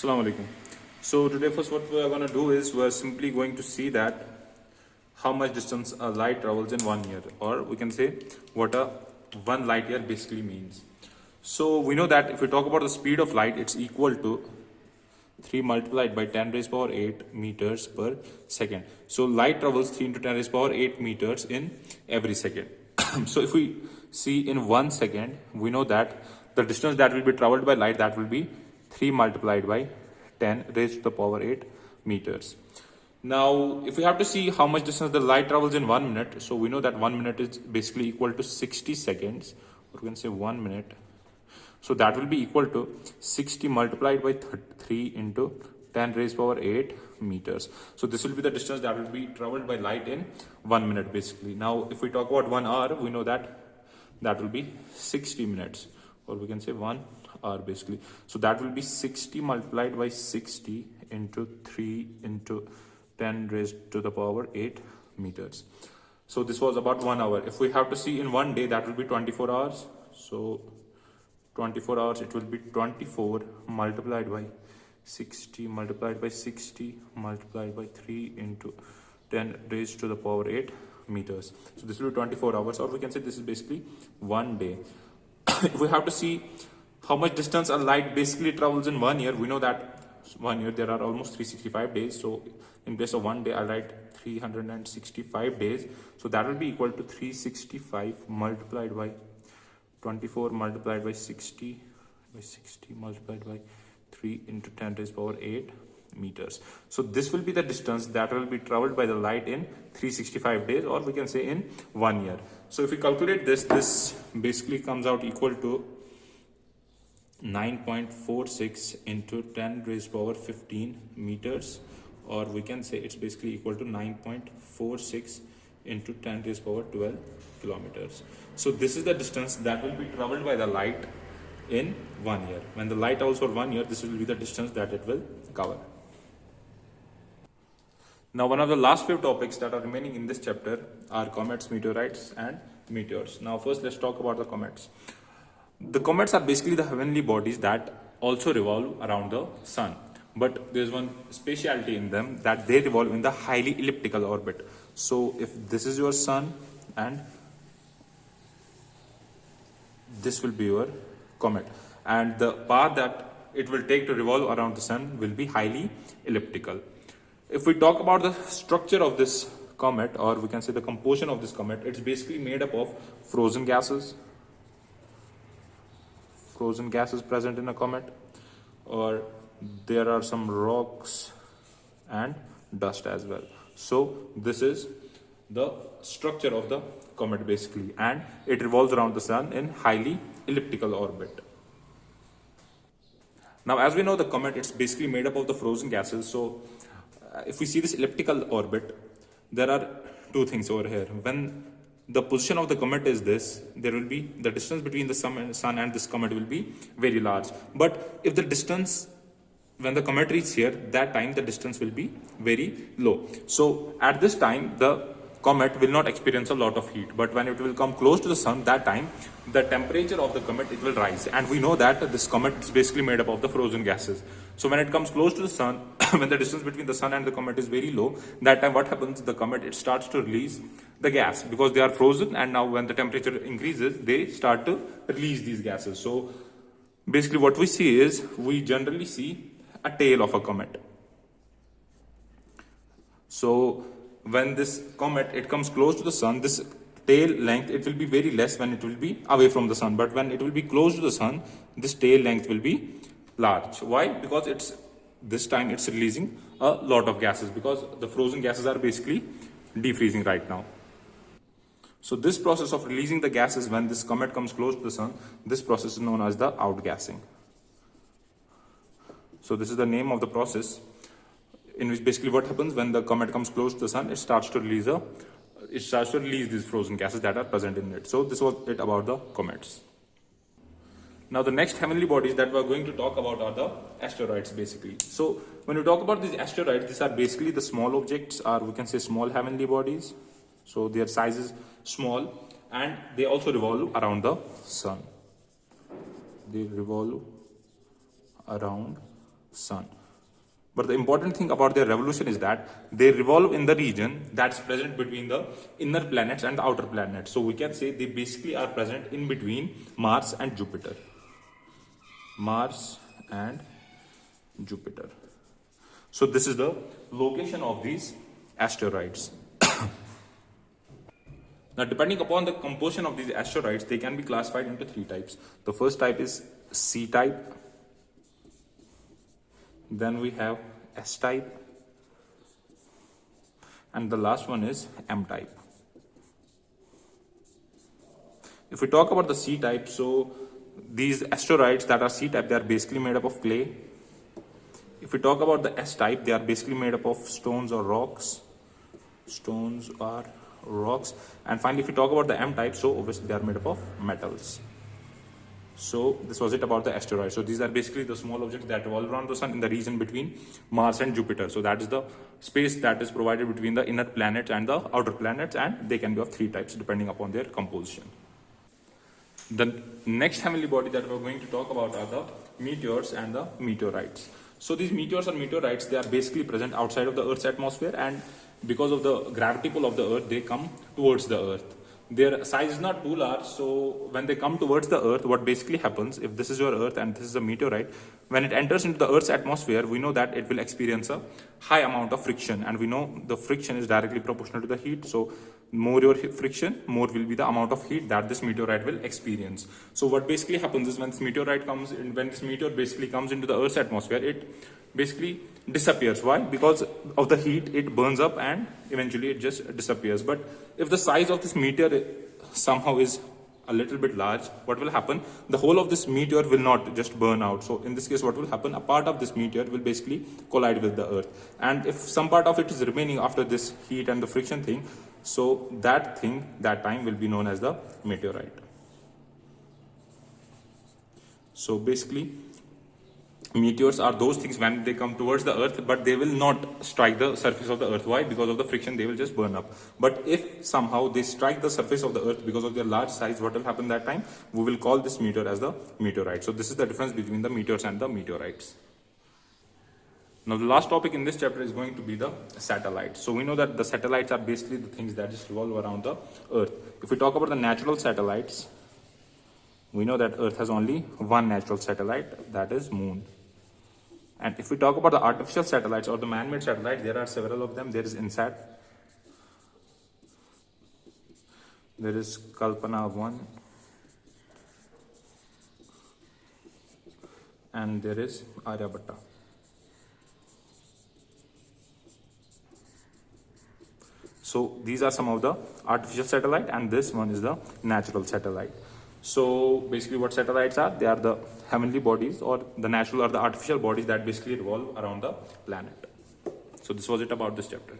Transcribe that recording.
Assalamu alaikum. So today first what we are going to do is we're simply going to see that how much distance a light travels in 1 year, or we can say what a 1 light year basically means. So we know that if we talk about the speed of light, it's equal to 3 multiplied by 10 raised power 8 meters per second. So light travels 3 into 10 raised power 8 meters in every second. So if we see in 1 second, we know that the distance that will be traveled by light, that will be 3 multiplied by 10 raised to the power 8 meters. Now, if we have to see how much distance the light travels in 1 minute, so we know that 1 minute is basically equal to 60 seconds, or we can say 1 minute. So that will be equal to 60 multiplied by 3 into 10 raised power 8 meters. So this will be the distance that will be traveled by light in 1 minute basically. Now, if we talk about 1 hour, we know that that will be 60 minutes, or we can say 1 hour basically. So that will be 60 multiplied by 60 into 3 into 10 raised to the power 8 meters. So this was about 1 hour. If we have to see in 1 day, that will be 24 hours. So 24 hours, it will be 24 multiplied by 60 multiplied by 60 multiplied by 3 into 10 raised to the power 8 meters. So this will be 24 hours, or we can say this is basically 1 day. If we have to see how much distance a light basically travels in 1 year, we know that 1 year there are almost 365 days. So in place of 1 day, I'll write 365 days. So that will be equal to 365 multiplied by 24 multiplied by 60 multiplied by 3 into 10 raised power 8 meters. So this will be the distance that will be traveled by the light in 365 days, or we can say in 1 year. So if we calculate this basically comes out equal to 9.46 into 10 raised power 15 meters, or we can say it's basically equal to 9.46 into 10 raised power 12 kilometers. So this is the distance that will be traveled by the light in 1 year. When the light travels for 1 year, this will be the distance that it will cover. Now, one of the last few topics that are remaining in this chapter are comets, meteorites, and meteors. Now, first let's talk about the comets. The comets are basically the heavenly bodies that also revolve around the sun. But there's one speciality in them, that they revolve in the highly elliptical orbit. So if this is your sun and this will be your comet, and the path that it will take to revolve around the sun will be highly elliptical. If we talk about the structure of this comet, or we can say the composition of this comet, it's basically made up of frozen gases present in a comet, or there are some rocks and dust as well. So this is the structure of the comet basically, and it revolves around the sun in highly elliptical orbit. Now, as we know, the comet, it's basically made up of the frozen gases. So if we see this elliptical orbit, there are two things over here. When the position of the comet is this, there will be the distance between the sun and this comet will be very large. But if the distance, when the comet reaches here, that time the distance will be very low. So at this time, the comet will not experience a lot of heat, but when it will come close to the sun, that time the temperature of the comet, it will rise. And we know that this comet is basically made up of the frozen gases. So when it comes close to the sun, when the distance between the sun and the comet is very low, that time what happens, the comet, it starts to release the gas, because they are frozen, and now when the temperature increases, they start to release these gases. So basically what we see is, we generally see a tail of a comet. So when this comet, it comes close to the sun, this tail length, it will be very less when it will be away from the sun. But when it will be close to the sun, this tail length will be large. Why? Because this time it's releasing a lot of gases, because the frozen gases are basically defreezing right now. So this process of releasing the gases when this comet comes close to the sun, this process is known as the outgassing. So this is the name of the process, in which basically what happens when the comet comes close to the sun, it starts to release these frozen gases that are present in it. So this was it about the comets. Now the next heavenly bodies that we're going to talk about are the asteroids basically. So when we talk about these asteroids, these are basically the small objects, or we can say small heavenly bodies. So their size is small, and they also revolve around the sun. They revolve around sun. But the important thing about their revolution is that they revolve in the region that's present between the inner planets and the outer planets. So we can say they basically are present in between Mars and Jupiter. Mars and Jupiter. So this is the location of these asteroids. Now, depending upon the composition of these asteroids, they can be classified into three types. The first type is C-type. Then we have S-type. And the last one is M-type. If we talk about the C-type, so these asteroids that are C-type, they are basically made up of clay. If we talk about the S-type, they are basically made up of stones or rocks. Stones or rocks. And finally, if we talk about the M-type, so obviously they are made up of metals. So this was it about the asteroids. So these are basically the small objects that revolve around the sun in the region between Mars and Jupiter. So that is the space that is provided between the inner planets and the outer planets, and they can be of three types depending upon their composition. The next heavenly body that we're going to talk about are the meteors and the meteorites. So these meteors and meteorites, they are basically present outside of the Earth's atmosphere, and because of the gravity pull of the Earth, they come towards the Earth. Their size is not too large, so when they come towards the Earth, what basically happens, if this is your Earth and this is a meteorite, when it enters into the Earth's atmosphere, we know that it will experience a high amount of friction, and we know the friction is directly proportional to the heat. So more your friction, more will be the amount of heat that this meteorite will experience. So what basically happens is when this meteorite comes in, when this meteor basically comes into the Earth's atmosphere, it basically disappears. Why? Because of the heat, it burns up and eventually it just disappears. But if the size of this meteor somehow is a little bit large, what will happen? The whole of this meteor will not just burn out. So in this case, what will happen? A part of this meteor will basically collide with the Earth. And if some part of it is remaining after this heat and the friction thing, so that thing, that time will be known as the meteorite. So basically, meteors are those things when they come towards the Earth, but they will not strike the surface of the Earth. Why? Because of the friction, they will just burn up. But if somehow they strike the surface of the Earth because of their large size, what will happen that time? We will call this meteor as the meteorite. So this is the difference between the meteors and the meteorites. Now the last topic in this chapter is going to be the satellites. So we know that the satellites are basically the things that just revolve around the Earth. If we talk about the natural satellites, we know that Earth has only one natural satellite, that is Moon. And if we talk about the artificial satellites or the man-made satellites, there are several of them. There is INSAT, there is Kalpana 1, and there is Aryabhatta. So these are some of the artificial satellite, and this one is the natural satellite. So basically what satellites are, they are the heavenly bodies or the natural or the artificial bodies that basically revolve around the planet. So this was it about this chapter.